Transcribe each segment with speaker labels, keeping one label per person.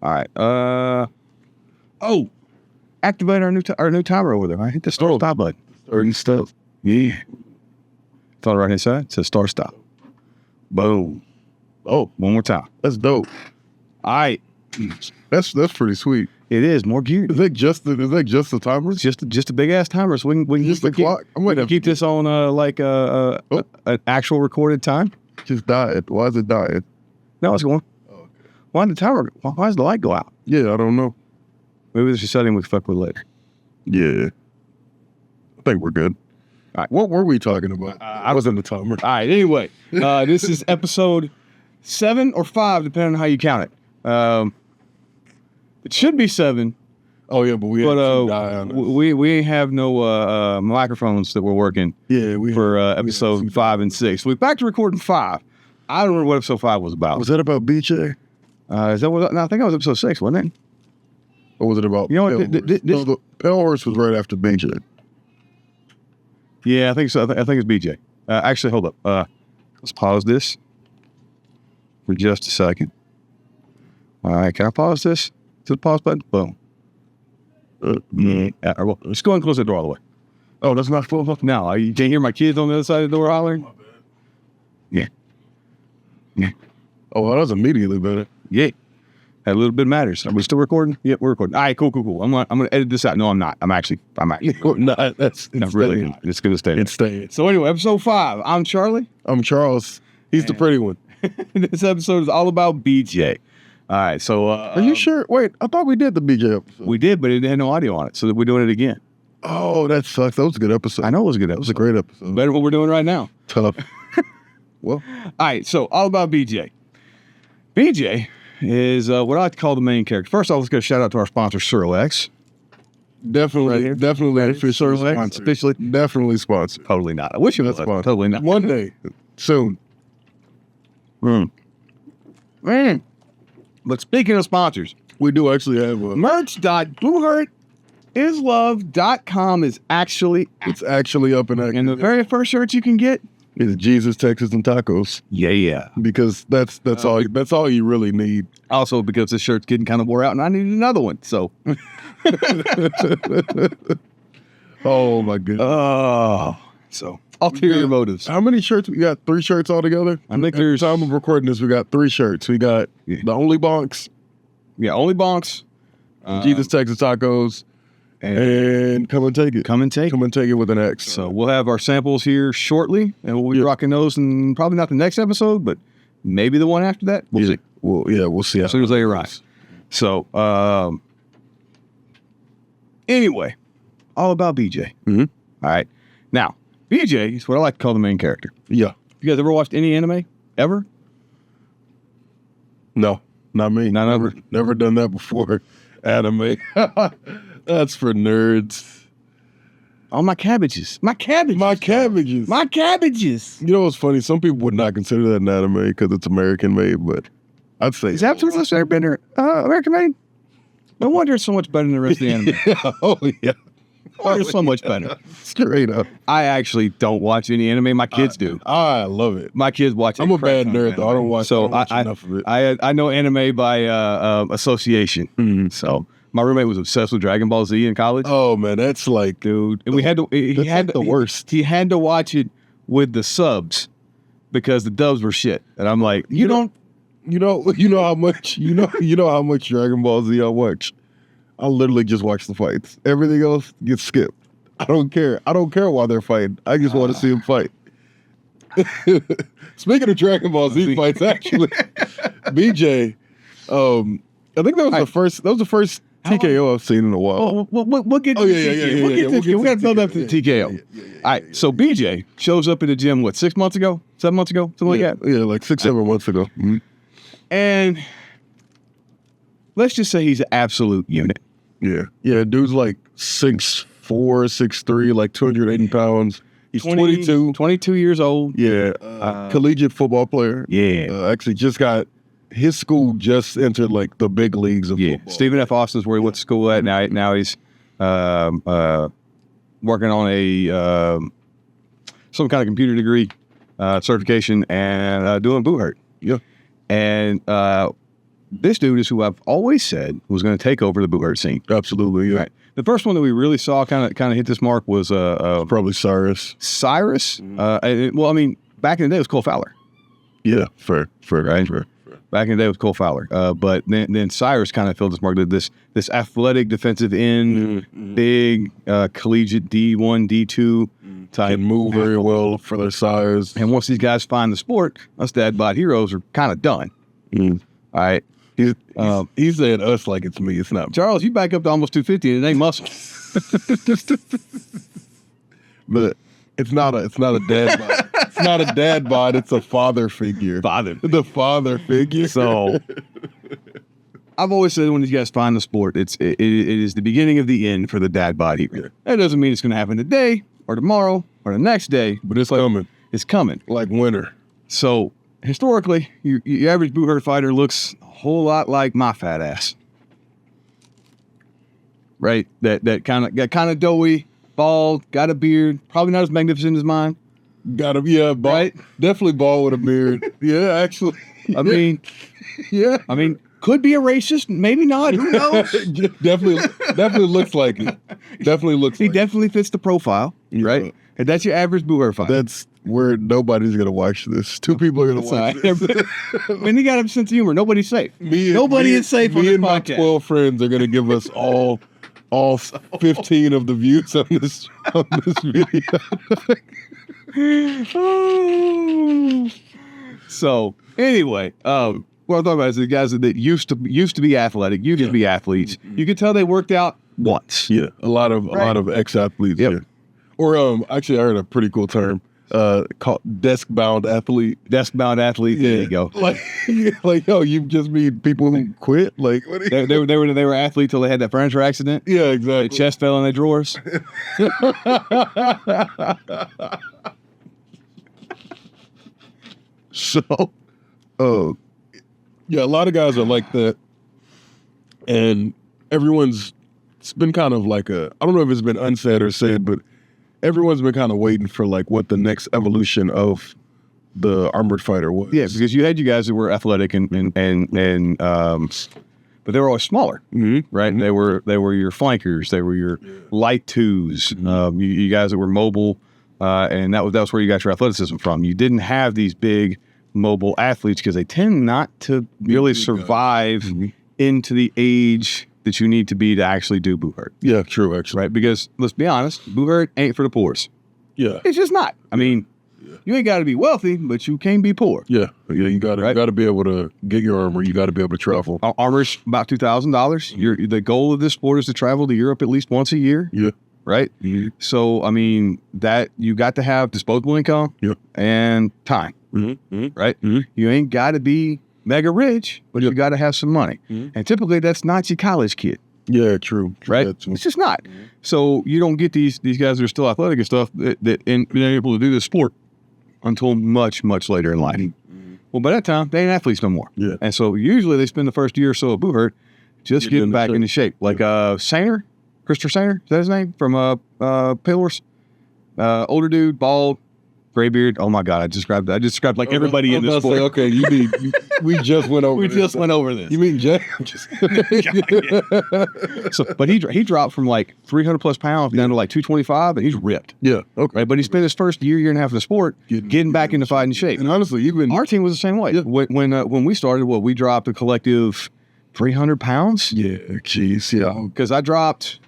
Speaker 1: All right. Activate our new timer over there. I hit the start stop button.
Speaker 2: Starting stuff.
Speaker 1: Yeah. It's on the right hand side. It says start stop. Boom.
Speaker 2: Oh,
Speaker 1: One more time.
Speaker 2: that's dope.
Speaker 1: All right.
Speaker 2: That's pretty sweet.
Speaker 1: It is more geared.
Speaker 2: Is that just the timer?
Speaker 1: It's just a big ass timer, so we can
Speaker 2: Just the clock. I might have
Speaker 1: keep this on an actual recorded time.
Speaker 2: just died. Why is it dying?
Speaker 1: No, it's going.
Speaker 2: Oh, okay.
Speaker 1: Why did the timer? Why does the light go out?
Speaker 2: Yeah, I don't know.
Speaker 1: Maybe this is setting we fuck with later.
Speaker 2: Yeah, I think we're good.
Speaker 1: All right.
Speaker 2: What were we talking about? I was in the timer.
Speaker 1: All right. Anyway, this is episode 7 or 5, depending on how you count it. It should be 7.
Speaker 2: Oh yeah, but we had to die on us.
Speaker 1: we have no microphones that we're working
Speaker 2: Yeah, we
Speaker 1: for
Speaker 2: had
Speaker 1: episode 5 and 6. So we're back to recording 5. I don't remember what episode 5 was about.
Speaker 2: Was that about BJ?
Speaker 1: Is that what? No, I think that was episode 6, wasn't it?
Speaker 2: Or was it about?
Speaker 1: You know what,
Speaker 2: Pale Horse? No, the Pale Horse was right after BJ.
Speaker 1: Yeah, I think so. I think it's BJ. Actually, hold up. Let's pause this for just a second. All right, can I pause this to the pause button? Boom. Well, let's go and close the door all the way.
Speaker 2: Oh, that's not full.
Speaker 1: No, you can't hear my kids on the other side of the door hollering? Yeah.
Speaker 2: Oh, well, that was immediately better.
Speaker 1: Yeah. That little bit matters. Are we still recording? Yep, we're recording. All right, cool. I'm gonna edit this out. No, I'm not. I'm actually.
Speaker 2: No, that's
Speaker 1: Not really. Not. It's gonna stay.
Speaker 2: It's staying.
Speaker 1: So anyway, episode 5. I'm Charlie.
Speaker 2: I'm Charles. He's the pretty one.
Speaker 1: This episode is all about BJ. All right, so
Speaker 2: Are you sure? Wait, I thought we did the BJ episode.
Speaker 1: we did, but it had no audio on it, so we're doing it again.
Speaker 2: Oh, that sucks. That was a good episode.
Speaker 1: I know it was a good
Speaker 2: That was
Speaker 1: episode.
Speaker 2: a great episode.
Speaker 1: Better than what we're doing right now.
Speaker 2: Tough. Well,
Speaker 1: All right, so all about BJ. BJ is what I like to call the main character. First off, let's give a shout out to our sponsor, Surlex.
Speaker 2: definitely officially
Speaker 1: Surlex,
Speaker 2: sponsored.
Speaker 1: officially.
Speaker 2: Definitely sponsored.
Speaker 1: Totally not. I wish it was.
Speaker 2: That's fine.
Speaker 1: Totally not.
Speaker 2: One day, soon.
Speaker 1: Man. But speaking of sponsors,
Speaker 2: We do actually have a.
Speaker 1: merch.blueheartislove.com is actually
Speaker 2: It's actually up and active.
Speaker 1: and the very first shirt you can get.
Speaker 2: It's Jesus, Texas, and tacos
Speaker 1: Yeah.
Speaker 2: because that's all you really need.
Speaker 1: Also, because this shirt's getting kind of wore out and I needed another one. So,
Speaker 2: Oh my goodness!
Speaker 1: ulterior motives.
Speaker 2: How many shirts we got? 3 shirts altogether.
Speaker 1: I think
Speaker 2: At the
Speaker 1: there's-
Speaker 2: time of recording this, we got 3 shirts. We got the Only Bonks,
Speaker 1: Yeah, only bonks.
Speaker 2: Jesus, Texas, tacos, and come and take it.
Speaker 1: Come and take.
Speaker 2: Come and take it with an X.
Speaker 1: So we'll have our samples here shortly, and we'll be rocking those, and probably not the next episode, but maybe the one after that. We'll see.
Speaker 2: We'll see.
Speaker 1: As soon as they arrive. So, anyway, all about BJ.
Speaker 2: Mhm.
Speaker 1: All right. Now, BJ is what I like to call the main character.
Speaker 2: Yeah.
Speaker 1: You guys ever watched any anime? Ever?
Speaker 2: No, not me. Never done that before. Anime. That's for nerds.
Speaker 1: Oh, my cabbages. My cabbages.
Speaker 2: My cabbages.
Speaker 1: My cabbages.
Speaker 2: You know what's funny? Some people would not consider that an anime because it's American made, but I'd say
Speaker 1: Is that Airbender American made? No wonder it's so much better than the rest of the anime.
Speaker 2: Oh yeah.
Speaker 1: No wonder it's so much better.
Speaker 2: Straight up.
Speaker 1: I actually don't watch any anime. My kids do.
Speaker 2: I love it.
Speaker 1: My kids watch it.
Speaker 2: I'm a bad nerd though. I don't watch, enough of it.
Speaker 1: I know anime by association.
Speaker 2: Mhm.
Speaker 1: So my roommate was obsessed with Dragon Ball Z in college.
Speaker 2: Oh man, that's like
Speaker 1: Dude, and we had to. He had
Speaker 2: the worst.
Speaker 1: He had to watch it with the subs because the dubs were shit. And I'm like, you know
Speaker 2: how much Dragon Ball Z I watch. I literally just watch the fights. Everything else gets skipped. I don't care. I don't care why they're fighting. I just want to see them fight. Speaking of Dragon Ball Z fights, actually, BJ, I think that was the first TKO I've seen in a while.
Speaker 1: We'll get to
Speaker 2: Oh,
Speaker 1: the
Speaker 2: yeah,
Speaker 1: TKO.
Speaker 2: yeah,
Speaker 1: We'll
Speaker 2: yeah,
Speaker 1: get to
Speaker 2: we'll
Speaker 1: the
Speaker 2: get
Speaker 1: TKO. We got to
Speaker 2: to
Speaker 1: build up to the TKO.
Speaker 2: Yeah.
Speaker 1: All right, so BJ shows up in the gym, 6 months ago? 7 months ago? Something like that?
Speaker 2: Yeah, like 6-7 months ago. Mm-hmm.
Speaker 1: And let's just say he's an absolute unit.
Speaker 2: Yeah, dude's like 6'4", 6'3", like 280 pounds. He's 22.
Speaker 1: 22 years old.
Speaker 2: Yeah, collegiate football player.
Speaker 1: Yeah.
Speaker 2: Actually just got, his school just entered like the big leagues of football.
Speaker 1: Stephen F. Austin's where he went to school at. Now he's working on a some kind of computer degree certification and doing boot hurt.
Speaker 2: Yeah.
Speaker 1: And this dude is who I've always said was going to take over the boot hurt scene.
Speaker 2: Absolutely, yeah.
Speaker 1: Right. The first one that we really saw kind of hit this mark was
Speaker 2: Probably Cyrus.
Speaker 1: Cyrus. Well, I mean, back in the day it was Cole Fowler.
Speaker 2: Yeah, fair,
Speaker 1: Right?
Speaker 2: fair.
Speaker 1: Back in the day it was Cole Fowler. But then Cyrus kind of filled this mark. This athletic defensive end, big collegiate D1, D2 type.
Speaker 2: Can move very well for their size.
Speaker 1: And once these guys find the sport, us dad bod heroes are kind of done. All right.
Speaker 2: He's saying us like it's me. It's not.
Speaker 1: Charles, you back up to almost 250 and it ain't muscle.
Speaker 2: But it's not a dad bod. It's not a dad bod. It's a father figure. The father figure.
Speaker 1: So I've always said when these guys find the sport, it is the beginning of the end for the dad bod hero.
Speaker 2: Yeah.
Speaker 1: That doesn't mean it's going to happen today or tomorrow or the next day,
Speaker 2: But it's coming.
Speaker 1: it's coming.
Speaker 2: Like winter.
Speaker 1: So historically, your average boot hurt fighter looks a whole lot like my fat ass. Right? That kind of doughy, bald, got a beard, probably not as magnificent as mine.
Speaker 2: Gotta be bald.
Speaker 1: Right?
Speaker 2: Definitely bald with a beard. Yeah, actually.
Speaker 1: I mean,
Speaker 2: Yeah.
Speaker 1: could be a racist, maybe not. Who knows?
Speaker 2: definitely looks like it. Definitely looks
Speaker 1: He
Speaker 2: like
Speaker 1: definitely fits the profile,
Speaker 2: Yeah.
Speaker 1: right? And that's your average boot hurt fighter.
Speaker 2: That's where nobody's gonna watch this. Two people are gonna watch this.
Speaker 1: When he got a sense of humor, nobody's safe. Nobody is safe on
Speaker 2: Me
Speaker 1: this
Speaker 2: and my
Speaker 1: podcast.
Speaker 2: 12 friends are gonna give us all 15 of the views on this video.
Speaker 1: So anyway, what I'm talking about is the guys that used to be athletic, used to be athletes. You could tell they worked out once.
Speaker 2: Yeah, a lot of ex-athletes.
Speaker 1: Yep.
Speaker 2: Yeah. Or actually, I heard a pretty cool term called desk-bound athlete.
Speaker 1: Desk-bound athlete.
Speaker 2: Yeah.
Speaker 1: There you go.
Speaker 2: Like, yo, you just mean people who quit? Like, what?
Speaker 1: They were athletes till they had that furniture accident.
Speaker 2: Yeah,
Speaker 1: Their
Speaker 2: exactly.
Speaker 1: chest fell in their drawers.
Speaker 2: So, yeah, a lot of guys are like that, and it's been kind of like I don't know if it's been unsaid or said, but everyone's been kind of waiting for like what the next evolution of the armored fighter was.
Speaker 1: Yeah, because you had you guys that were athletic and but they were always smaller, right? They were your flankers, they were your light twos, you guys that were mobile, and that was where you got your athleticism from. You didn't have these big mobile athletes because they tend not to really survive into the age that you need to be to actually do boot hurt.
Speaker 2: Yeah, true, actually.
Speaker 1: Right? Because let's be honest, boot hurt ain't for the poors.
Speaker 2: Yeah.
Speaker 1: It's just not. I mean, you ain't got to be wealthy, but you can't be poor.
Speaker 2: Yeah, you got to be able to get your armor. You got to be able to travel.
Speaker 1: Armor's about $2,000. The goal of this sport is to travel to Europe at least once a year.
Speaker 2: Yeah.
Speaker 1: Right? So, I mean, that you got to have disposable income and time. Right? You ain't got to be mega rich, but you got to have some money. And typically, that's not your college kid.
Speaker 2: Yeah, true.
Speaker 1: Right? It's just not. So you don't get these guys that are still athletic and stuff that been able to do this sport until much, much later in life. Well, by that time, they ain't athletes no more.
Speaker 2: Yeah.
Speaker 1: And so usually they spend the first year or so of boot hurt just getting back into shape. Like Sainer, Christopher Sainer, is that his name? From Pale Horse? Older dude, bald, gray beard. Oh my God, I described like everybody in this sport.
Speaker 2: Say, okay, we just went over this.
Speaker 1: this.
Speaker 2: You mean Jay?
Speaker 1: So, but he dropped from like 300 plus pounds down to like 225, and he's ripped.
Speaker 2: Yeah, okay.
Speaker 1: Right, but he spent his first year and a half in the sport getting back into fighting shape.
Speaker 2: And honestly, even
Speaker 1: our team was the same way. Yeah. When we started, we dropped a collective 300 pounds.
Speaker 2: Yeah, jeez, yeah.
Speaker 1: Because I dropped,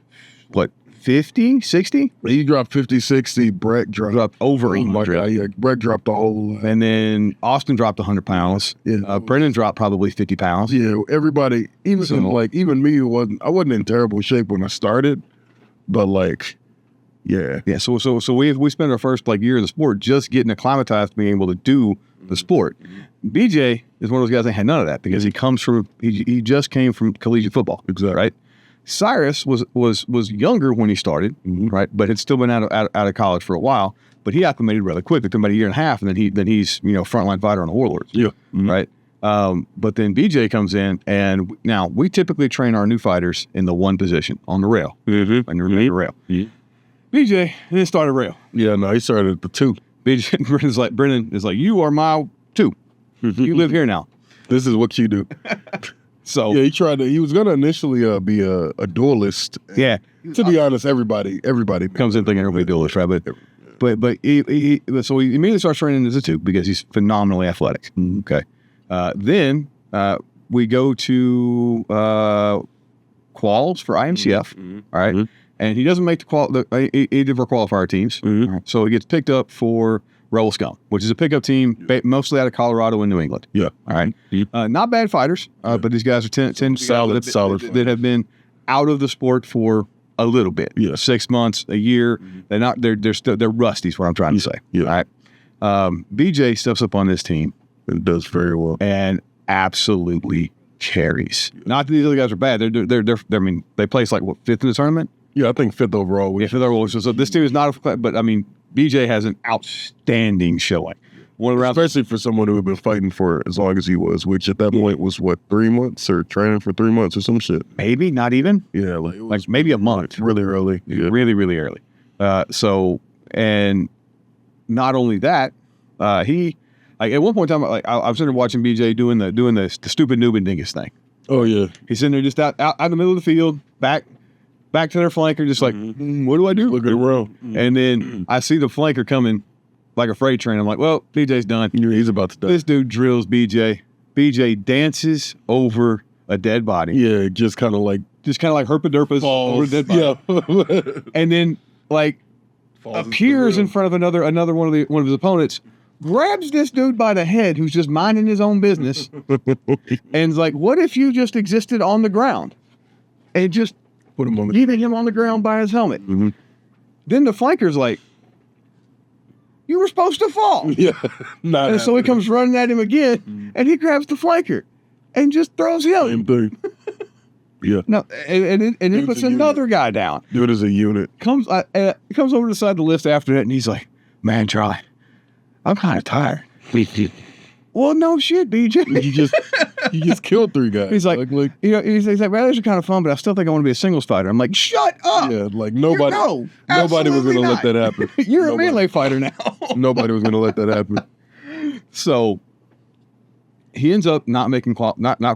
Speaker 1: 50, 60?
Speaker 2: He dropped 50, 60. Brett dropped
Speaker 1: over
Speaker 2: 100. Yeah, Brett dropped the whole.
Speaker 1: And then Austin dropped 100 pounds.
Speaker 2: Yeah.
Speaker 1: Brennan dropped probably 50 pounds.
Speaker 2: Yeah, everybody, even me, I wasn't in terrible shape when I started, but yeah.
Speaker 1: So we spent our first year in the sport just getting acclimatized to being able to do the sport. BJ is one of those guys that had none of that because he just came from collegiate football.
Speaker 2: Exactly.
Speaker 1: Right. Cyrus was younger when he started, right, but had still been out of college for a while. But he acclimated rather quick. It took about a year and a half, and then he's frontline fighter on the Warlords.
Speaker 2: Yeah,
Speaker 1: right. But then BJ comes in, and now we typically train our new fighters in the one position on the rail, and the rail. BJ then started rail.
Speaker 2: Yeah, no, he started at the 2.
Speaker 1: BJ Brennan is like, you are my 2. You live here now.
Speaker 2: This is what you do.
Speaker 1: So
Speaker 2: Yeah, he was gonna initially be a duelist.
Speaker 1: yeah,
Speaker 2: To be honest, everybody
Speaker 1: comes in thinking everybody duelist, right? But so he immediately starts training as a 2 because he's phenomenally athletic. Okay, then we go to quals for IMCF. All right, and he doesn't make either of our qualifier teams. Right. So he gets picked up for Rebel Scum, which is a pickup team mostly out of Colorado and New England.
Speaker 2: Yeah.
Speaker 1: All right. Not bad fighters, but these guys are 10
Speaker 2: solid
Speaker 1: that have been out of the sport for a little bit.
Speaker 2: Yeah.
Speaker 1: 6 months, a year. They're rusty is what I'm trying to say.
Speaker 2: Yeah.
Speaker 1: All right. BJ steps up on this team
Speaker 2: and does very well.
Speaker 1: and absolutely carries. Not that these other guys are bad. I mean, they place like what, 5th in the tournament?
Speaker 2: Yeah, I think 5th overall.
Speaker 1: Yeah, 5th overall. So this team is not but I mean, BJ has an outstanding showing. One of the rounds,
Speaker 2: especially for someone who had been fighting for as long as he was, which at that point was what, 3 months or training for 3 months or some shit.
Speaker 1: maybe not even
Speaker 2: Yeah,
Speaker 1: like maybe a month.
Speaker 2: really early. Yeah.
Speaker 1: Really, really early. So, and not only that, he like at one point in time, like I was sitting there watching BJ doing the stupid noob and dingus thing.
Speaker 2: Oh yeah.
Speaker 1: He's sitting there just out in the middle of the field, back to their flanker, just like, what do I do?
Speaker 2: Look at around.
Speaker 1: And then I see the flanker coming like a freight train. I'm like, well, BJ's done.
Speaker 2: He's about to die.
Speaker 1: This dude drills BJ. BJ dances over a dead body.
Speaker 2: Yeah, just kind of like
Speaker 1: herpaderpas over a dead body.
Speaker 2: Yeah.
Speaker 1: And then like appears in front of another one of his opponents, grabs this dude by the head who's just minding his own business, and is like, what if you just existed on the ground and just
Speaker 2: put him on the
Speaker 1: leaving him on the ground by his helmet? Then the flanker's like, you were supposed to fall.
Speaker 2: Yeah.
Speaker 1: And so he comes running at him again, and he grabs the flanker and just throws him.
Speaker 2: Same thing. Yeah.
Speaker 1: No, and it puts another guy down.
Speaker 2: Do it as a unit.
Speaker 1: Comes over to the side of the list after that, and he's like, man, Charlie, I'm kind of tired. Well, no shit, BJ.
Speaker 2: You just killed 3 guys.
Speaker 1: He's like, he's like, well, those are kind of fun, but I still think I want to be a singles fighter. I'm like, shut up.
Speaker 2: Yeah, like nobody was going to let that happen.
Speaker 1: You're a melee fighter now.
Speaker 2: Nobody was going to let that happen.
Speaker 1: So he ends up not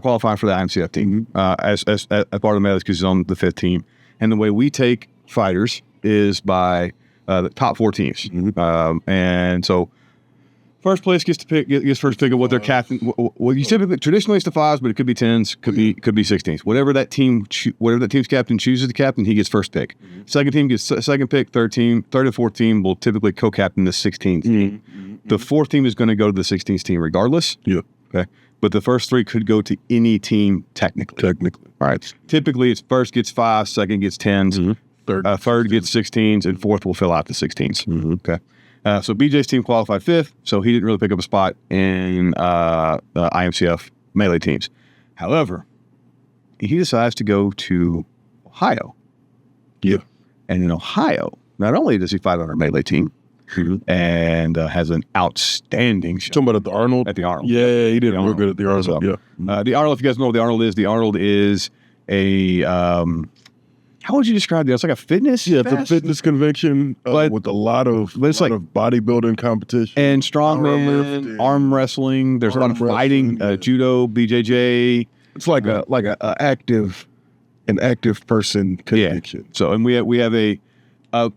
Speaker 1: qualifying for the IMCF team as part of the melee because he's on the 5th team. And the way we take fighters is by the top 4 teams. And so first place gets first pick of what their captain. Well, you traditionally it's the 5s, but it could be 10s, could be 16s. Whatever that team's captain chooses the captain, he gets first pick. Second team gets second pick. Third and 4th team will typically co-captain the 16th team. The 4th team is going to go to the 16th team regardless.
Speaker 2: Yeah.
Speaker 1: Okay. But the first 3 could go to any team technically. All right. Typically, it's first gets 5, second gets 10s, third gets 16s, and 4th will fill out the 16s. Okay. So BJ's team qualified 5th, so he didn't really pick up a spot in IMCF melee teams. However, he decides to go to Ohio.
Speaker 2: Yeah.
Speaker 1: And in Ohio, not only does he fight on our melee team, and has an outstanding show.
Speaker 2: Talking about at the Arnold?
Speaker 1: At the Arnold.
Speaker 2: Yeah, he did real good at the Arnold.
Speaker 1: So,
Speaker 2: yeah.
Speaker 1: The Arnold, if you guys know what the Arnold is a, how would you describe that? It's like a fitness
Speaker 2: fest?
Speaker 1: It's
Speaker 2: a fitness convention with a lot of bodybuilding competition.
Speaker 1: And strongman, arm wrestling. There's a lot of fighting, judo, BJJ.
Speaker 2: It's like an active person convention.
Speaker 1: Yeah. So, and we have a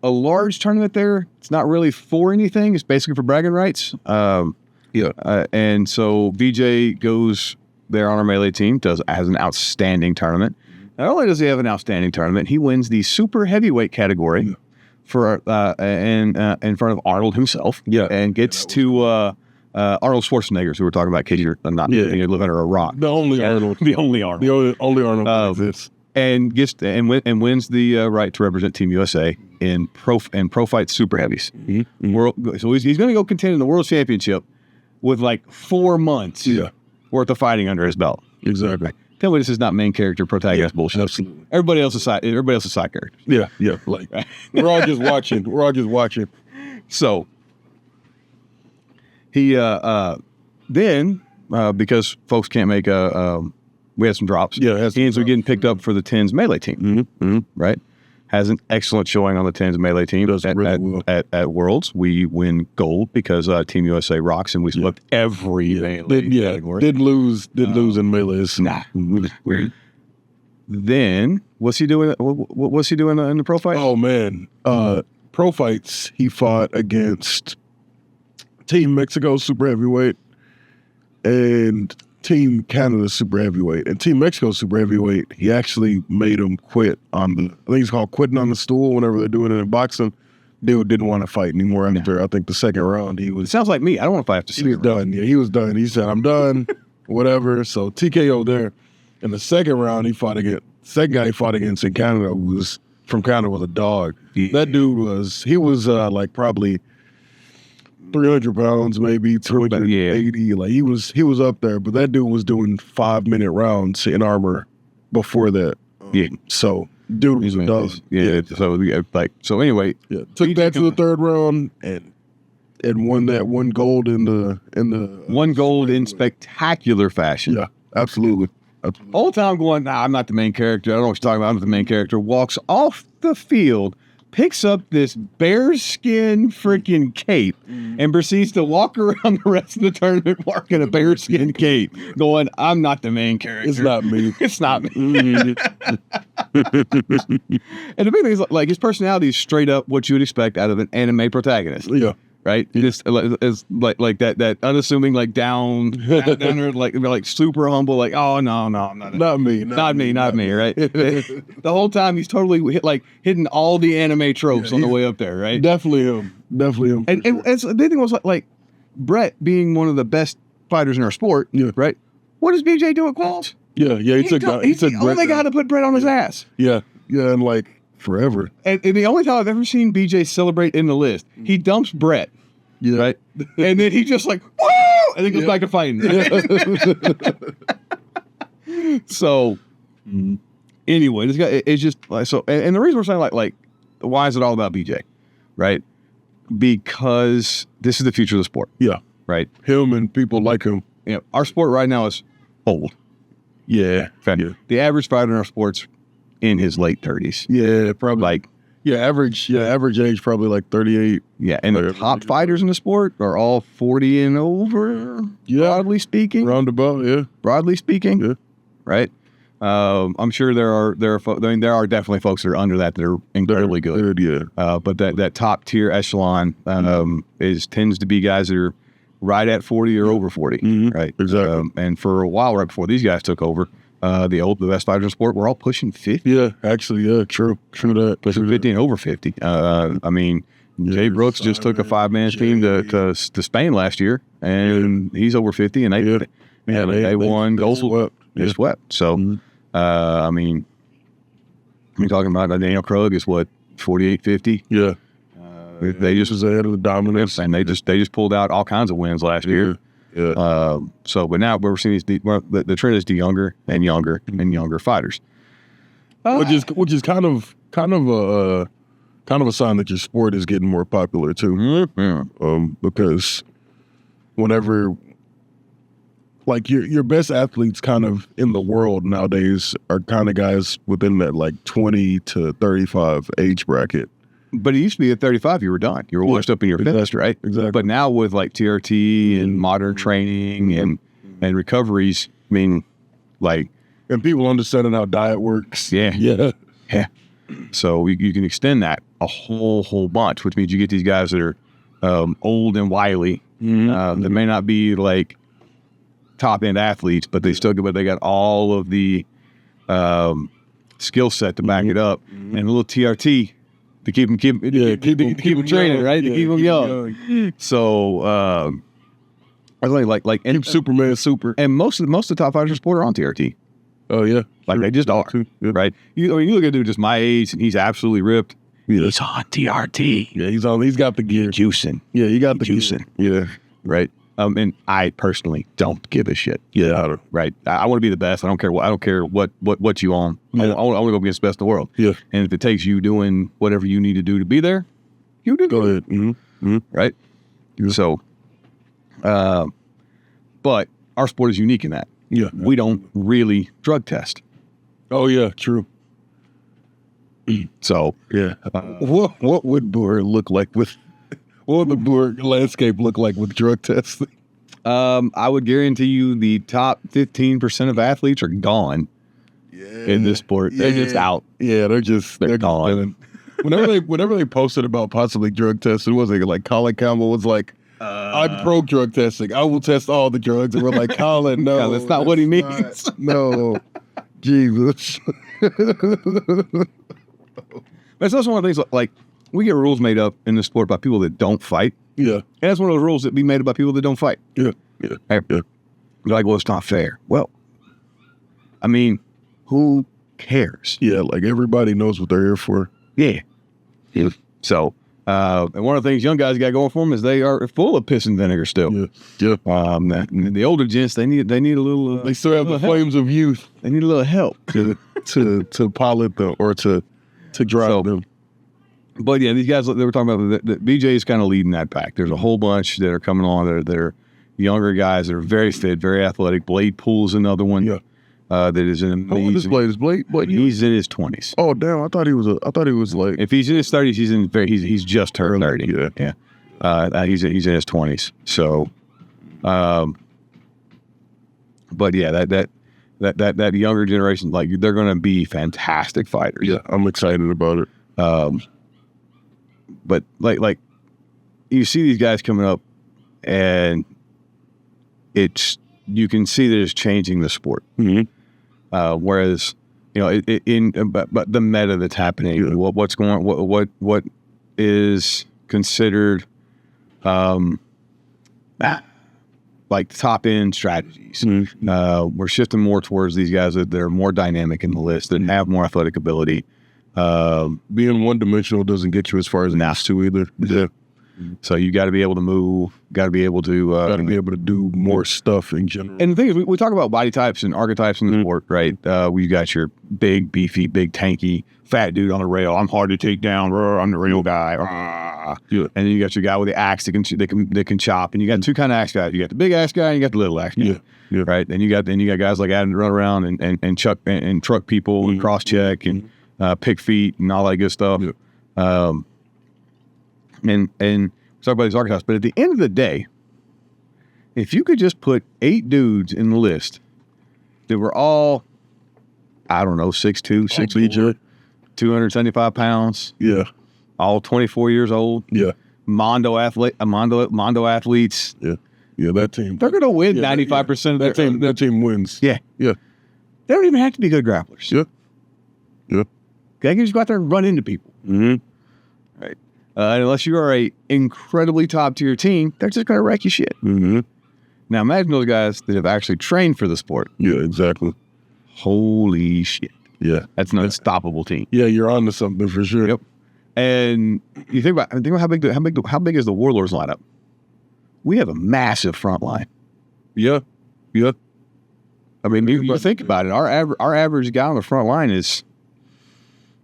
Speaker 1: large tournament there. It's not really for anything. It's basically for bragging rights. And so BJ goes there on our melee team, has an outstanding tournament. Not only does he have an outstanding tournament, he wins the super heavyweight category for in front of Arnold himself. Yeah, and gets to Arnold Schwarzenegger, who we're talking about. Kid, you're not you live under a rock.
Speaker 2: The only Arnold.
Speaker 1: The only Arnold.
Speaker 2: The only Arnold that exists.
Speaker 1: And wins the right to represent Team USA in pro fight super heavies. So he's going to go contend in the World Championship with like 4 months worth of fighting under his belt.
Speaker 2: Exactly.
Speaker 1: Tell me this is not main character protagonist bullshit.
Speaker 2: Absolutely.
Speaker 1: Everybody else is side characters.
Speaker 2: Yeah. Like we're all just watching.
Speaker 1: So he then because folks can't make we had some drops.
Speaker 2: Yeah,
Speaker 1: he ends up getting picked up for the 10s melee team. Right. has an excellent showing on the tens melee team.
Speaker 2: Does really well.
Speaker 1: At Worlds. We win gold because Team USA rocks, and we swept every melee category.
Speaker 2: Didn't lose in melees.
Speaker 1: Nah. Weird. Then what's he doing? What's he doing in the pro fight?
Speaker 2: Oh man, pro fights. He fought against Team Mexico super heavyweight and Team Canada super heavyweight. And Team Mexico super heavyweight, he actually made him quit on the. I think it's called quitting on the stool. Whenever they're doing it in boxing, dude didn't want to fight anymore after I think the second round. He was.
Speaker 1: It sounds like me. I don't want to fight after
Speaker 2: He was done. Yeah, he was done. He said, "I'm done." Whatever. So TKO there. In the second round, second guy he fought against in Canada was from Canada was a dog.
Speaker 1: Yeah.
Speaker 2: That dude was like probably 300 pounds, maybe 280.
Speaker 1: Yeah.
Speaker 2: Like he was up there, but that dude was doing 5-minute rounds in armor before that.
Speaker 1: Yeah.
Speaker 2: So dude was a dog.
Speaker 1: Yeah. So anyway,
Speaker 2: took that to the third round and won that one gold in the
Speaker 1: one gold in spectacular fashion.
Speaker 2: Yeah, absolutely.
Speaker 1: Whole time going, nah, I'm not the main character. I don't know what you're talking about. I'm not the main character. Walks off the field, picks up this bearskin freaking cape, and proceeds to walk around the rest of the tournament walking a bearskin cape, going, I'm not the main character.
Speaker 2: It's not me.
Speaker 1: It's not me. And the big thing is, like, his personality is straight up what you would expect out of an anime protagonist.
Speaker 2: Yeah.
Speaker 1: Right, just is like that unassuming, like down like super humble, like, oh no, I'm not
Speaker 2: me,
Speaker 1: not me, right? The whole time he's totally hitting all the anime tropes on the way up there, right?
Speaker 2: Definitely him.
Speaker 1: And the thing was like Brett being one of the best fighters in our sport, right? What does BJ do at quals?
Speaker 2: Yeah, he took
Speaker 1: the only guy to put Brett on his ass.
Speaker 2: Yeah, and like forever.
Speaker 1: And the only time I've ever seen BJ celebrate in the list, he dumps Brett.
Speaker 2: Yeah.
Speaker 1: Right? And then he just like, woo! And then goes back to fighting. So, anyway, this guy, it's just like, so, and the reason we're saying like, why is it all about BJ? Right? Because this is the future of the sport.
Speaker 2: Yeah.
Speaker 1: Right?
Speaker 2: Him and people like him.
Speaker 1: You know, our sport right now is old.
Speaker 2: Yeah.
Speaker 1: The average fighter in our sport's in his late 30s.
Speaker 2: Yeah, probably.
Speaker 1: Like,
Speaker 2: average age probably like 38.
Speaker 1: Yeah, and the top fighters in the sport are all 40 and over.
Speaker 2: Yeah,
Speaker 1: broadly speaking.
Speaker 2: Roundabout, yeah.
Speaker 1: Broadly speaking,
Speaker 2: yeah.
Speaker 1: Right. I'm sure there are definitely folks that are under that are incredibly good.
Speaker 2: Yeah.
Speaker 1: But that top tier echelon tends to be guys that are right at 40 or over 40. Right.
Speaker 2: Exactly.
Speaker 1: And for a while, right before these guys took over, the best fighters in the sport were all pushing 50.
Speaker 2: Yeah, actually, yeah, true that.
Speaker 1: Pushing 50 and over 50. I mean, Jay Brooks just took a 5-man team to Spain last year, and he's over 50, and they won gold. They swept. So, I mean, talking about Daniel Krug is what, 48, 50?
Speaker 2: Yeah.
Speaker 1: They just was ahead of the dominance, and they just pulled out all kinds of wins last year.
Speaker 2: Yeah.
Speaker 1: But now we're seeing the trend is to younger and younger and younger fighters,
Speaker 2: which is kind of a sign that your sport is getting more popular too. Because whenever like your best athletes kind of in the world nowadays are kind of guys within that like 20 to 35 age bracket.
Speaker 1: But it used to be at 35, you were done. You were washed up in your fitness, right?
Speaker 2: Exactly.
Speaker 1: But now with like TRT and modern training and recoveries, I mean, like...
Speaker 2: And people understanding how diet works.
Speaker 1: Yeah. So you can extend that a whole bunch, which means you get these guys that are old and wily. That may not be like top-end athletes, but they got all of the skill set to back it up. And a little TRT... To keep them training, right? To keep them young. So, I think like
Speaker 2: keep Superman super.
Speaker 1: And most of the top fighters in sport are on TRT.
Speaker 2: Oh yeah,
Speaker 1: like they just are, right? You look at a dude just my age, and he's absolutely ripped.
Speaker 2: Yeah.
Speaker 1: He's on TRT.
Speaker 2: Yeah, he's got the gear,
Speaker 1: juicing.
Speaker 2: Yeah, he got the
Speaker 1: juicing.
Speaker 2: Yeah,
Speaker 1: right. And I personally don't give a shit.
Speaker 2: Yeah,
Speaker 1: right. I want to be the best. I don't care what you own.
Speaker 2: Yeah.
Speaker 1: I want to go against the best in the world.
Speaker 2: Yeah.
Speaker 1: And if it takes you doing whatever you need to do to be there, you do.
Speaker 2: Go ahead.
Speaker 1: Right. Yeah. So, but our sport is unique in that.
Speaker 2: Yeah.
Speaker 1: We don't really drug test.
Speaker 2: Oh yeah, true.
Speaker 1: So
Speaker 2: Yeah. What would Boer look like with? What would the Boer landscape look like with drug testing?
Speaker 1: I would guarantee you the top 15% of athletes are gone in this sport. They're just out.
Speaker 2: Yeah, they're just
Speaker 1: gone.
Speaker 2: done. Whenever they posted about possibly drug testing, was it like Colin Campbell was like, I'm pro drug testing. I will test all the drugs. And we're like, Colin, no.
Speaker 1: Yeah, that's not what he means.
Speaker 2: No. Jesus.
Speaker 1: That's also one of the things, like, we get rules made up in this sport by people that don't fight.
Speaker 2: Yeah.
Speaker 1: And that's one of those rules that be made up by people that don't fight.
Speaker 2: Yeah.
Speaker 1: Hey, you're like, well, it's not fair. Well, I mean, who cares?
Speaker 2: Yeah, like everybody knows what they're here for.
Speaker 1: Yeah. So, and one of the things young guys got going for them is they are full of piss and vinegar still.
Speaker 2: Yeah.
Speaker 1: And the older gents, they need a little.
Speaker 2: They still have the
Speaker 1: help.
Speaker 2: flames of youth
Speaker 1: They need a little help.
Speaker 2: to pilot them or to drive them.
Speaker 1: But yeah, these guys they were talking about the BJ is kind of leading that pack. There's a whole bunch that are coming on that are younger guys that are very fit, very athletic. Blade Pool's another one.
Speaker 2: Yeah.
Speaker 1: That is an amazing.
Speaker 2: How old is Blade? Is Blade?
Speaker 1: He's in his 20s.
Speaker 2: Oh damn! I thought he was like.
Speaker 1: If he's in his 30s, he's just turned 30.
Speaker 2: Yeah.
Speaker 1: He's in his 20s. So, but yeah, that younger generation, like they're going to be fantastic fighters.
Speaker 2: Yeah, I'm excited about it.
Speaker 1: But like you see these guys coming up, and you can see that it's changing the sport.
Speaker 2: Mm-hmm.
Speaker 1: Whereas, but the meta that's happening, what's going, what is considered, like top end strategies.
Speaker 2: Mm-hmm.
Speaker 1: We're shifting more towards these guys that are more dynamic in the list, that have more athletic ability.
Speaker 2: Being one dimensional doesn't get you as far as it has to either. Yeah.
Speaker 1: So you got to be able to move, got to be able to
Speaker 2: do more stuff in general.
Speaker 1: And the thing is, we talk about body types and archetypes in the sport, right? We got your big, beefy, big, tanky, fat dude on the rail. I'm hard to take down. I'm the real guy.
Speaker 2: Yeah.
Speaker 1: And then you got your guy with the axe that can chop. And you got two kind of axe guys. You got the big axe guy and you got the little axe guy.
Speaker 2: Yeah.
Speaker 1: Right. And you got guys like Adam to run around and chuck and truck people and cross check and pick feet and all that good stuff.
Speaker 2: Yeah.
Speaker 1: And talk about these archetypes, but at the end of the day, if you could just put 8 dudes in the list that were all, I don't know, 6'2", 6'4", 275 pounds, all 24 years old, Mondo athletes,
Speaker 2: that team,
Speaker 1: they're going to win 95% of
Speaker 2: that team. That team wins.
Speaker 1: Yeah. They don't even have to be good grapplers.
Speaker 2: Yeah.
Speaker 1: They can just go out there and run into people.
Speaker 2: Mm-hmm.
Speaker 1: Right. Unless you are a incredibly top tier team, they're just going to wreck your shit.
Speaker 2: Mm-hmm.
Speaker 1: Now imagine those guys that have actually trained for the sport.
Speaker 2: Yeah, exactly.
Speaker 1: Holy shit.
Speaker 2: Yeah.
Speaker 1: That's an unstoppable team.
Speaker 2: Yeah, you're on to something for sure.
Speaker 1: Yep. And you think about how big is the Warlords lineup? We have a massive front line.
Speaker 2: Yeah.
Speaker 1: I mean, you think about it. Our average guy on the front line is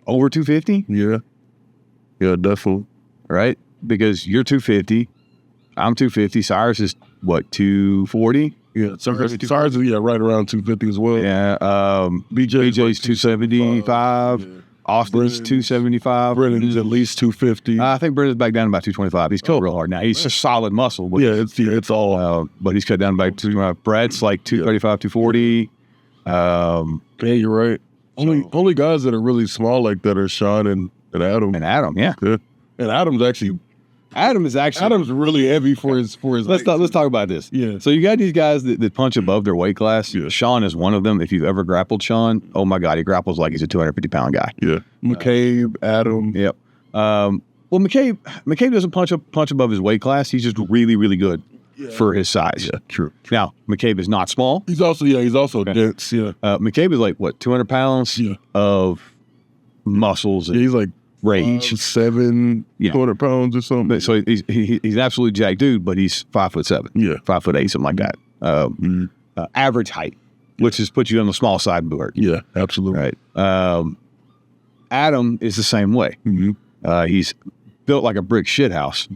Speaker 1: over 250.
Speaker 2: Yeah, definitely.
Speaker 1: Right? Because you're 250, I'm 250. Cyrus is what, 240?
Speaker 2: Yeah, Cyrus is right around 250 as well.
Speaker 1: Yeah. BJ's 275.
Speaker 2: Yeah.
Speaker 1: Austin's 275.
Speaker 2: Brennan's at least 250.
Speaker 1: I think Brennan's back down to about 225. He's cut real hard now. He's just solid muscle. But,
Speaker 2: it's all.
Speaker 1: But he's cut down by 225. Brad's like 235, 240.
Speaker 2: Yeah, you're right. Only guys that are really small like that are Sean and Adam.
Speaker 1: And Adam, yeah.
Speaker 2: And Adam's really heavy for his.
Speaker 1: Let's talk about this.
Speaker 2: Yeah.
Speaker 1: So you got these guys that punch above their weight class. Yeah. Sean is one of them. If you've ever grappled Sean, oh my God, he grapples like he's a 250-pound guy.
Speaker 2: Yeah. McCabe, Adam.
Speaker 1: Yep. Well, McCabe doesn't punch above his weight class. He's just really, really good for his size.
Speaker 2: Yeah, true.
Speaker 1: Now, McCabe is not small.
Speaker 2: He's also dense. Yeah.
Speaker 1: McCabe is like what, 200 pounds of muscles.
Speaker 2: Yeah, he's like
Speaker 1: rage.
Speaker 2: 200 pounds or something.
Speaker 1: So he's absolutely jacked dude, but he's 5'7".
Speaker 2: Yeah.
Speaker 1: 5'8", something like that. Average height, which is put you on the small side of Burt.
Speaker 2: Yeah, absolutely.
Speaker 1: Right. Adam is the same way.
Speaker 2: Mm-hmm.
Speaker 1: He's built like a brick shithouse,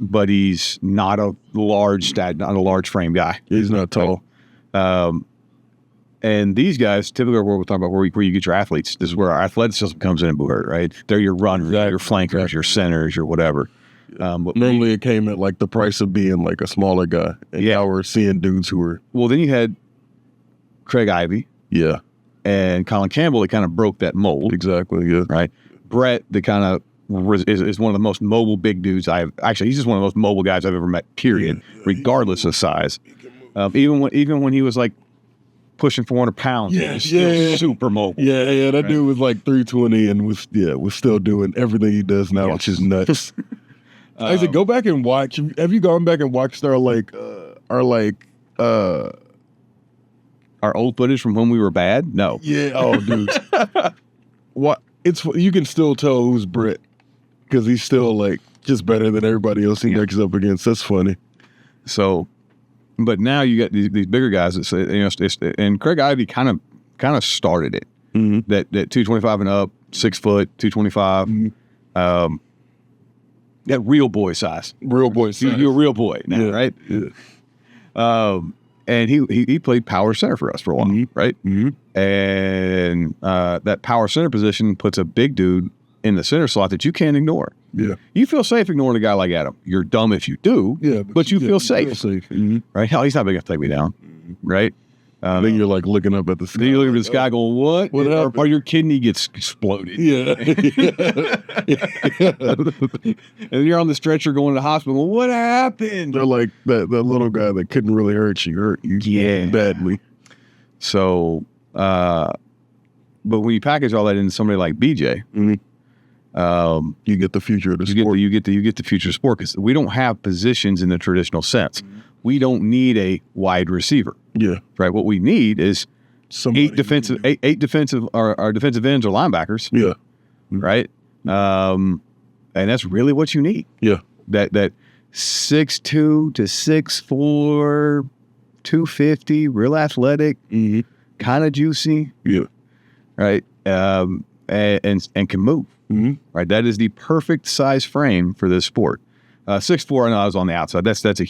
Speaker 1: but he's not a large frame guy.
Speaker 2: He's not tall.
Speaker 1: And And these guys, typically what we're talking about, where you get your athletes, this is where our athleticism comes in, right? They're your runners, your flankers, your centers, your whatever.
Speaker 2: But normally it came at like the price of being like a smaller guy. And now we're seeing dudes who were...
Speaker 1: Well, then you had Craig Ivey.
Speaker 2: Yeah.
Speaker 1: And Colin Campbell, that kind of broke that mold.
Speaker 2: Exactly, yeah.
Speaker 1: Right? Brett, the kind of is one of the most mobile big dudes he's just one of the most mobile guys I've ever met, period, regardless of size. Even when he was like pushing 400 pounds, he was still super mobile.
Speaker 2: Yeah, that dude was like 320 and was still doing everything he does now, which is nuts. I said, go back and watch. Have you gone back and watched our
Speaker 1: old footage from when we were bad? No.
Speaker 2: Yeah. Oh, dude. What? You can still tell who's Brett because he's still like just better than everybody else he next up against. That's funny.
Speaker 1: So, but now you got these bigger guys that say, and Craig Ivey kind of started it. Mm-hmm. That 225 and up, 6 foot, 225. Mm-hmm. That real boy size.
Speaker 2: Real boy size.
Speaker 1: You're a real boy now, right? Yeah. And he played power center for us for a while, right? Mm-hmm. And that power center position puts a big dude in the center slot that you can't ignore.
Speaker 2: Yeah.
Speaker 1: You feel safe ignoring a guy like Adam. You're dumb if you do, but you feel safe.
Speaker 2: Mm-hmm.
Speaker 1: Right? Hell, he's not big enough to take me down, right?
Speaker 2: Then you're like looking up at the sky.
Speaker 1: Then you look at the sky going, what? Or your kidney gets exploded.
Speaker 2: Yeah.
Speaker 1: And you're on the stretcher going to the hospital. What happened?
Speaker 2: They're like that little guy that couldn't really hurt you badly.
Speaker 1: So, but when you package all that into somebody like BJ,
Speaker 2: you get the future of the sport.
Speaker 1: You get the future of sport because we don't have positions in the traditional sense. We don't need a wide receiver.
Speaker 2: Yeah.
Speaker 1: Right. What we need is eight defensive ends or linebackers.
Speaker 2: Yeah.
Speaker 1: Right. And that's really what you need.
Speaker 2: Yeah.
Speaker 1: That 6'2" to 6'4", 250, real athletic, kind of juicy.
Speaker 2: Yeah.
Speaker 1: Right. And can move. Mm-hmm. Right. That is the perfect size frame for this sport. 6'4", I know I was on the outside. That's a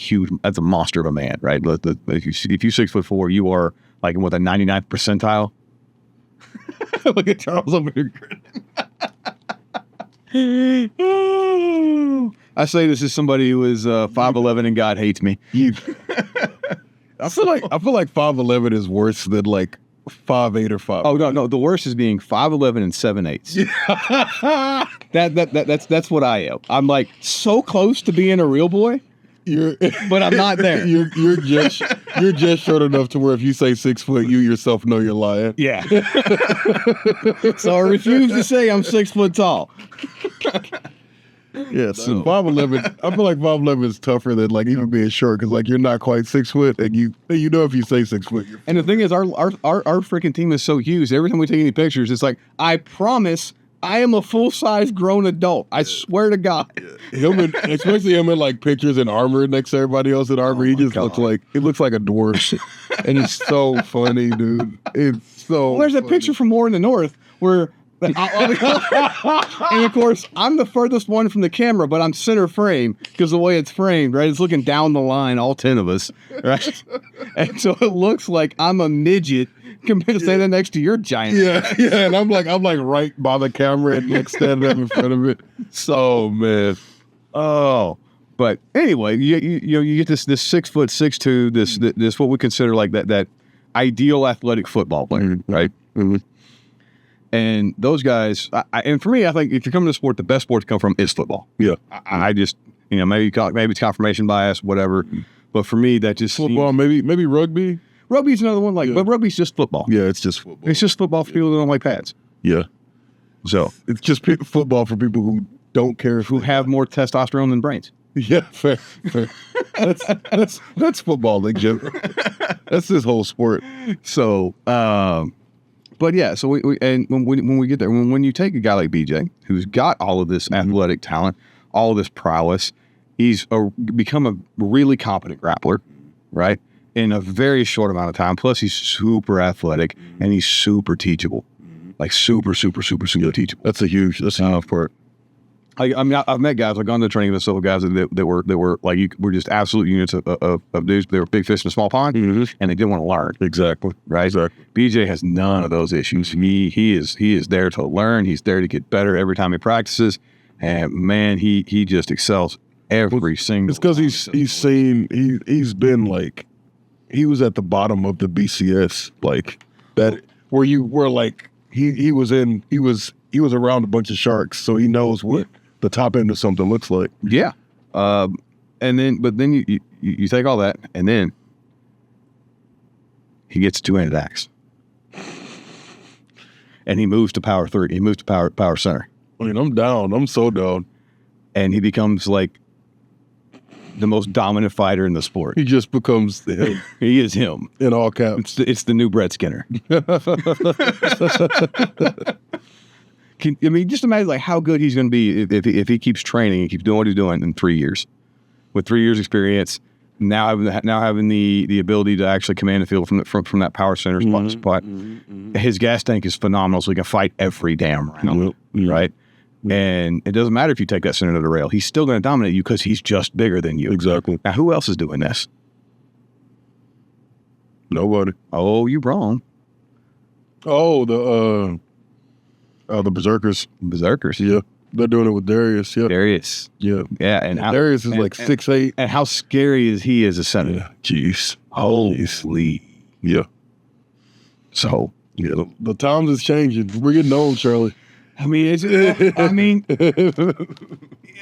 Speaker 1: monster of a man, right? If you're 6'4", you are like in what, the 99th percentile. Look at Charles over here. I say this as somebody who is 5'11" and God hates me.
Speaker 2: I feel like 5'11" is worse than like 5'8" or 5'.
Speaker 1: Oh no! The worst is being 5'11" and 7/8. That's what I am. I'm like so close to being a real boy, but I'm not there.
Speaker 2: You're just short enough to where if you say 6 foot, you yourself know you're lying.
Speaker 1: Yeah. So I refuse to say I'm 6 foot tall.
Speaker 2: Yeah, so 5'11", I feel like 5'11" is tougher than like even being short because like you're not quite 6 foot and you know if you say 6 foot.
Speaker 1: And the thing is, our freaking team is so huge. Every time we take any pictures, it's like, I promise I am a full-size grown adult. I swear to God.
Speaker 2: Especially him in like pictures in armor next to everybody else in armor. He just looks like a dwarf, and he's so funny, dude. It's so.
Speaker 1: Well, there's a picture from War in the North where. And of course, I'm the furthest one from the camera, but I'm center frame because the way it's framed, right? It's looking down the line, all 10 of us, right? And so it looks like I'm a midget compared to standing next to your giant.
Speaker 2: Yeah, and I'm like right by the camera and like standing up in front of it. So man,
Speaker 1: but anyway, you get this 6 foot 6'2", this what we consider like that ideal athletic football player, right? Mm-hmm. And those guys, and for me, I think if you're coming to sport, the best sport to come from is football.
Speaker 2: Yeah.
Speaker 1: I just, maybe it's confirmation bias, whatever. But for me, that just
Speaker 2: football, maybe rugby.
Speaker 1: Rugby's another one, but rugby's just football.
Speaker 2: Yeah, it's just football.
Speaker 1: It's just football for people who don't like pads.
Speaker 2: Yeah.
Speaker 1: So
Speaker 2: it's just football for people who don't care,
Speaker 1: who have more testosterone than brains.
Speaker 2: Yeah, fair. That's football, like Jim. That's this whole sport.
Speaker 1: So, but yeah, so when we get there, when you take a guy like BJ, who's got all of this athletic talent, all of this prowess, he's become a really competent grappler, right? In a very short amount of time. Plus, he's super athletic and he's super teachable, like super teachable.
Speaker 2: That's a huge part.
Speaker 1: I mean, I've met guys. I've gone to training with several guys that were like were just absolute units of dudes. They were big fish in a small pond, and they didn't want to learn.
Speaker 2: Exactly.
Speaker 1: Right.
Speaker 2: Exactly.
Speaker 1: BJ has none of those issues. He is there to learn. He's there to get better every time he practices, and man, he just excels every single.
Speaker 2: It's because he's been like, he was at the bottom of the BCS, like that where you were like he was around a bunch of sharks, so he knows what the top end of something looks like.
Speaker 1: Yeah. And then you take all that, and then he gets a two-handed axe, and he moves to power 3. He moves to power center.
Speaker 2: I mean, I'm down. I'm so down.
Speaker 1: And he becomes like the most dominant fighter in the sport.
Speaker 2: He just becomes him.
Speaker 1: He is him
Speaker 2: In all caps.
Speaker 1: It's the new Brett Skinner. I mean, just imagine like how good he's going to be if he keeps training and keeps doing what he's doing in 3 years. With 3 years experience, now having the ability to actually command the field from that power center spot. His gas tank is phenomenal, so he can fight every damn round, right? And it doesn't matter if you take that center to the rail. He's still going to dominate you because he's just bigger than you.
Speaker 2: Exactly.
Speaker 1: Now, who else is doing this?
Speaker 2: Nobody.
Speaker 1: Oh, you wrong.
Speaker 2: Oh, the Berserkers.
Speaker 1: Berserkers.
Speaker 2: Yeah. They're doing it with Darius. Yeah.
Speaker 1: Darius.
Speaker 2: Yeah.
Speaker 1: Yeah. And
Speaker 2: Darius is like 6'8".
Speaker 1: And how scary is he as a center?
Speaker 2: Yeah. Jeez.
Speaker 1: Holy.
Speaker 2: Yeah.
Speaker 1: So,
Speaker 2: yeah. The times is changing. We're getting old, Charlie.
Speaker 1: I mean,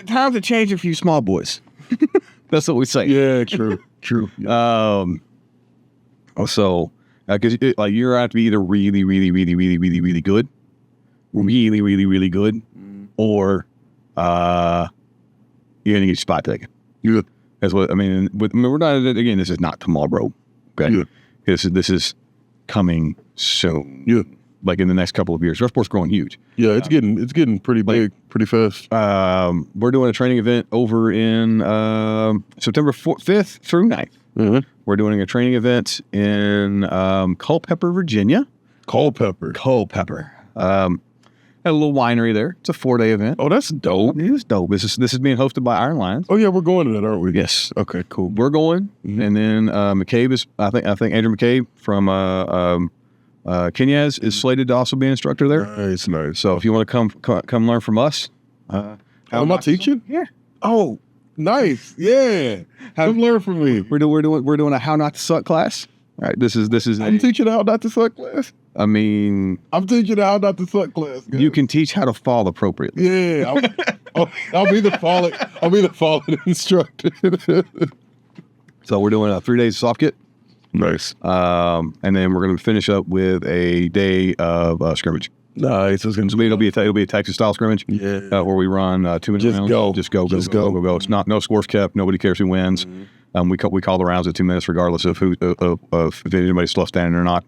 Speaker 1: times have changed for you small boys. That's what we say.
Speaker 2: Yeah, true. True. Yeah.
Speaker 1: So, because like you're going to have to be either really, really, really, really, really, really good, really, really, really good, or you're going to get your spot taken.
Speaker 2: Yeah.
Speaker 1: That's what I mean. We're not again. This is not tomorrow. Okay. Yeah. This is coming soon.
Speaker 2: Yeah.
Speaker 1: Like in the next couple of years, our sport's growing huge.
Speaker 2: Yeah, it's getting pretty big, pretty fast.
Speaker 1: We're doing a training event over in September 5th through 9th.
Speaker 2: Mm-hmm.
Speaker 1: We're doing a training event in Culpeper, Virginia.
Speaker 2: Culpeper.
Speaker 1: Had a little winery there. It's a 4-day event.
Speaker 2: Oh, that's dope.
Speaker 1: It is dope. This is being hosted by Iron Lions.
Speaker 2: Oh yeah, we're going to that, aren't we?
Speaker 1: Yes.
Speaker 2: Okay, cool.
Speaker 1: We're going, and then McCabe is. I think Andrew McCabe from Kenyaz is slated to also be an instructor there.
Speaker 2: Nice.
Speaker 1: So if you want to come learn from us,
Speaker 2: am I teaching?
Speaker 1: Yeah.
Speaker 2: Oh, nice. Yeah. Come learn from me.
Speaker 1: We're doing a how not to suck class. All right. This is.
Speaker 2: I'm teaching how not to suck class.
Speaker 1: I mean,
Speaker 2: I'm teaching how not to suck class. Guys.
Speaker 1: You can teach how to fall appropriately.
Speaker 2: Yeah. I'll be the falling instructor.
Speaker 1: So we're doing 3 days of soft kit.
Speaker 2: Nice.
Speaker 1: And then we're going to finish up with a day of scrimmage.
Speaker 2: Nice.
Speaker 1: It'll be a Texas style scrimmage.
Speaker 2: Yeah.
Speaker 1: Where we run 2 minutes rounds. Just go. It's not no scores kept. Nobody cares who wins. We call the rounds at 2 minutes regardless of if anybody's slow standing or not.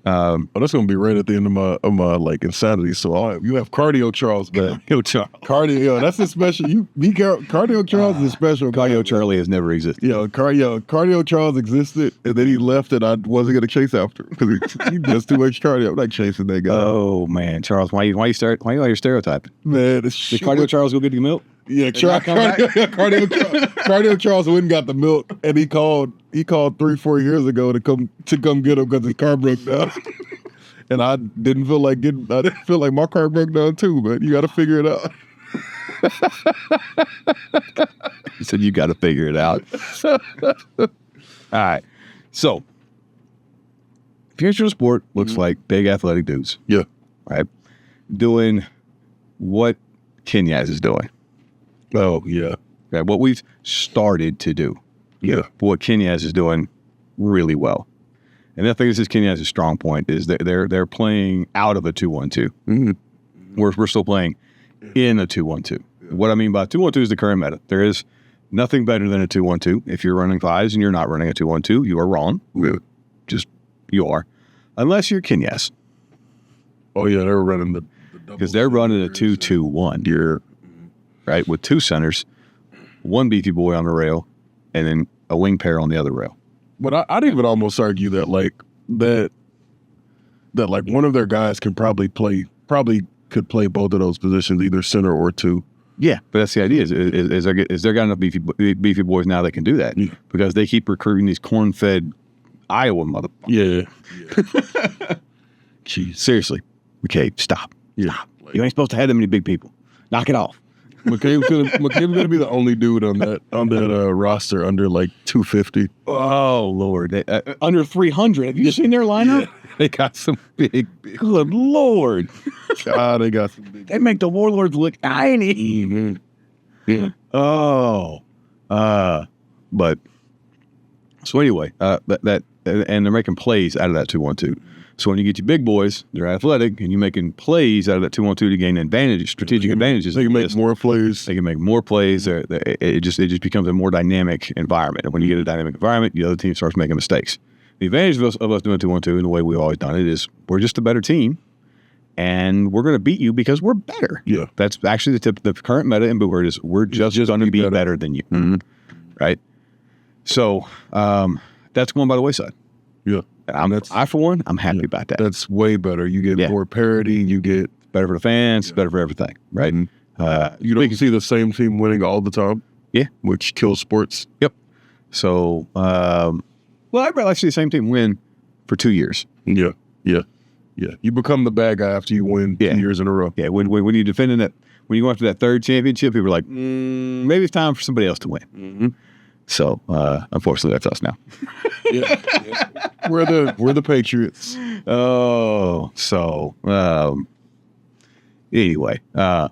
Speaker 2: That's gonna be right at the end of my like insanity. So you have cardio Charles back. Cardio, that's a special. Cardio Charles is a special.
Speaker 1: Cardio Charlie has never existed.
Speaker 2: Cardio Charles existed, and then he left, and I wasn't gonna chase after him because he does too much cardio. I'm not chasing that guy.
Speaker 1: Oh man, Charles, why you stereotyping?
Speaker 2: Man,
Speaker 1: did Cardio Charles go get the milk?
Speaker 2: Yeah, Cardio Charles went and got the milk, and he called 3-4 years ago to come get him because his car broke down. And I didn't feel like my car broke down too, but you got to figure it out.
Speaker 1: He said you got to figure it out. All right, so future sport looks like big athletic dudes.
Speaker 2: Yeah,
Speaker 1: right, doing what Kenyaz is doing.
Speaker 2: Oh, yeah.
Speaker 1: Okay, what we've started to do.
Speaker 2: Yeah.
Speaker 1: What Kenyaz is doing really well. And I think this is Kenyaz's strong point is that they're playing out of a 2-1-2.
Speaker 2: Mm-hmm.
Speaker 1: We're still playing in a 2-1-2. What I mean by 2-1-2 is the current meta. There is nothing better than a 2-1-2. If you're running 5s and you're not running a 2-1-2, you are wrong. You are. Unless you're Kenyaz.
Speaker 2: Oh, yeah, they're running the
Speaker 1: because they're running a 2-2-1.
Speaker 2: You're
Speaker 1: right, with 2 centers, 1 beefy boy on the rail, and then a wing pair on the other rail.
Speaker 2: But I'd even almost argue that that one of their guys could play both of those positions, either center or 2.
Speaker 1: Yeah, but that's the idea. Is there got enough beefy boys now that can do that?
Speaker 2: Yeah.
Speaker 1: Because they keep recruiting these corn-fed Iowa motherfuckers.
Speaker 2: Yeah.
Speaker 1: Jeez. Seriously, McCabe, stop.
Speaker 2: Yeah.
Speaker 1: Stop. You ain't supposed to have that many big people. Knock it off.
Speaker 2: McCabe's gonna be the only dude on that roster under like 250.
Speaker 1: Oh Lord, under 300. Have you seen their lineup?
Speaker 2: Yeah. They got some big.
Speaker 1: Good Lord.
Speaker 2: God, they got some big.
Speaker 1: They make the Warlords look tiny.
Speaker 2: Mm-hmm. Yeah.
Speaker 1: Oh, but so anyway, that and they're making plays out of that 2-1-2. So when you get your big boys, they're athletic, and you're making plays out of that 2-1-2 to gain advantages, strategic advantages.
Speaker 2: They can make more plays.
Speaker 1: They can make more plays. It just becomes a more dynamic environment. And when you get a dynamic environment, the other team starts making mistakes. The advantage of us doing 2-1-2 and the way we've always done it is we're just a better team, and we're going to beat you because we're better.
Speaker 2: Yeah.
Speaker 1: That's actually the current meta in Boo Herd is we're just going to be better than you.
Speaker 2: Mm-hmm.
Speaker 1: Right? So that's going by the wayside.
Speaker 2: Yeah.
Speaker 1: I, for one, I'm happy about that.
Speaker 2: That's way better. You get more parity. You get
Speaker 1: better for the fans, better for everything, right?
Speaker 2: Mm-hmm. You don't see the same team winning all the time.
Speaker 1: Yeah.
Speaker 2: Which kills sports.
Speaker 1: Yep. So, well, everybody likes to see the same team win for 2 years.
Speaker 2: Yeah. Yeah. Yeah. You become the bad guy after you win 2 years in a row.
Speaker 1: Yeah. When you're defending that, when you go after that third championship, people are like, maybe it's time for somebody else to win.
Speaker 2: Mm-hmm.
Speaker 1: So, unfortunately, that's us now.
Speaker 2: Yeah. We're the Patriots.
Speaker 1: Oh, so anyway, but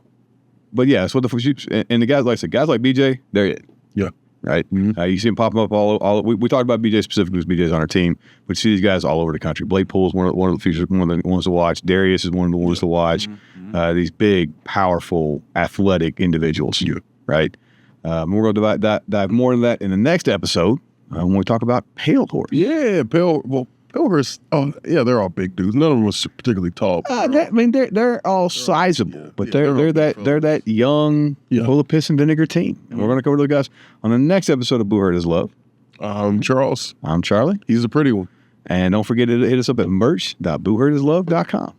Speaker 1: yeah, so and the guys like I said, guys like BJ, they're it.
Speaker 2: Yeah.
Speaker 1: Right.
Speaker 2: Mm-hmm.
Speaker 1: You see them popping up all. We talked about BJ specifically because BJ's on our team, but you see these guys all over the country. Blake Pool's one of the features, one of the ones to watch. Darius is one of the ones to watch. Mm-hmm. These big, powerful, athletic individuals.
Speaker 2: Yeah.
Speaker 1: Right. We're going to dive more into that in the next episode when we talk about Pale Horse.
Speaker 2: Yeah, Pale Horse. Oh, yeah, they're all big dudes. None of them was particularly tall.
Speaker 1: They're all sizable, but they're that young, full of piss and vinegar team. And we're going to cover those guys on the next episode of Boo Herd is Love.
Speaker 2: I'm Charles.
Speaker 1: I'm Charlie.
Speaker 2: He's a pretty one.
Speaker 1: And don't forget to hit us up at merch.booherdislove.com.